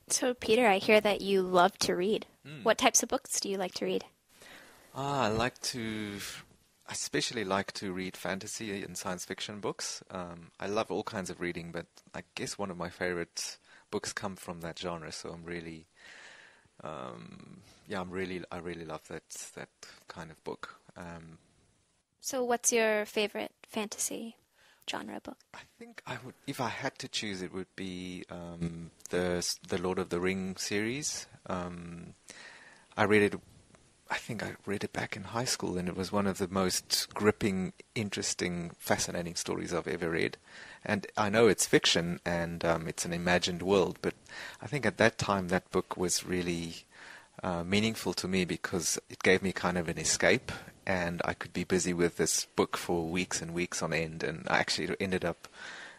So, Peter, I hear that you love to read. Mm. What types of books do you like to read? I like to, I especially like to read fantasy and science fiction books. I love all kinds of reading, but I guess one of my favorite books come from that genre. So I'm really, I really love that kind of book. So, what's your favorite fantasy genre book? I think I would, if I had to choose, it would be the Lord of the Ring series. I read it. I think I read it back in high school, and it was one of the most gripping, interesting, fascinating stories I've ever read. And I know it's fiction and it's an imagined world, but I think at that time that book was really meaningful to me because it gave me kind of an escape, and I could be busy with this book for weeks and weeks on end. And I actually ended up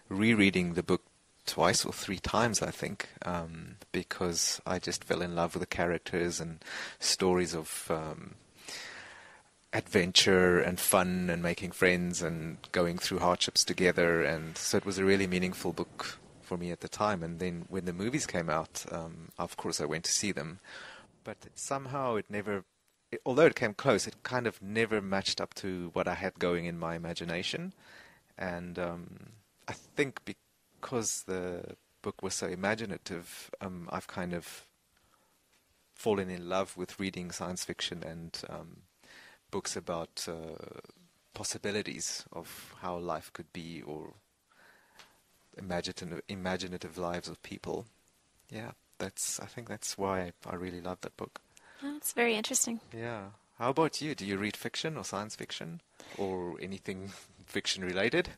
rereading the book twice or three times, I think, because I just fell in love with the characters and stories of adventure and fun and making friends and going through hardships together. And so it was a really meaningful book for me at the time. And then when the movies came out, of course I went to see them. But somehow it never, although it came close, it kind of never matched up to what I had going in my imagination. And I think because the book was so imaginative, I've kind of fallen in love with reading science fiction and books about possibilities of how life could be, or imaginative lives of people. Yeah, I think that's why I really love that book. Oh, it's very interesting. Yeah. How about you? Do you read fiction or science fiction or anything fiction related?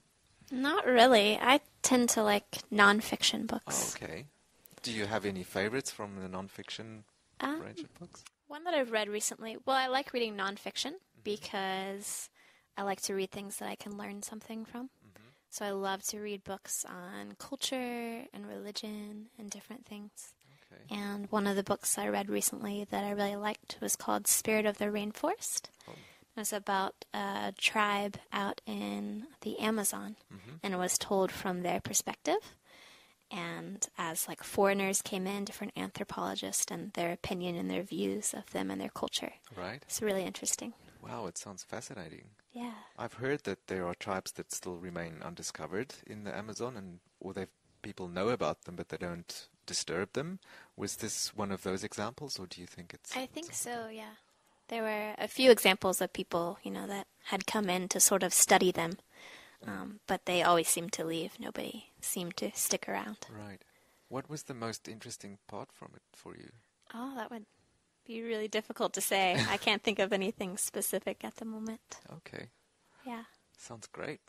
Not really. I tend to like nonfiction Oh, books. okay. Do you have any favorites from the nonfiction Um, range of books? One that I've read recently, well, I like reading nonfiction Mm-hmm. because I like to read things that I can learn something from. Mm-hmm. So I love to read books on culture and religion and different things. Okay. And one of the books I read recently that I really liked was called Spirit of the Rainforest. Oh. It was about a tribe out in the Amazon, Mm-hmm. and it was told from their perspective. And as like foreigners came in, different anthropologists and their opinion and their views of them and their culture. Right. It's really interesting. Wow, it sounds fascinating. Yeah. I've heard that there are tribes that still remain undiscovered in the Amazon, and or people know about them, but they don't disturb them. Was this one of those examples, or do you think it's? I think so, yeah. There were a few examples of people, that had come in to sort of study them, but they always seemed to leave. Nobody seemed to stick around. Right. What was the most interesting part from it for you? Oh, that would be really difficult to say. I can't think of anything specific at the moment. Okay. Yeah. Sounds great.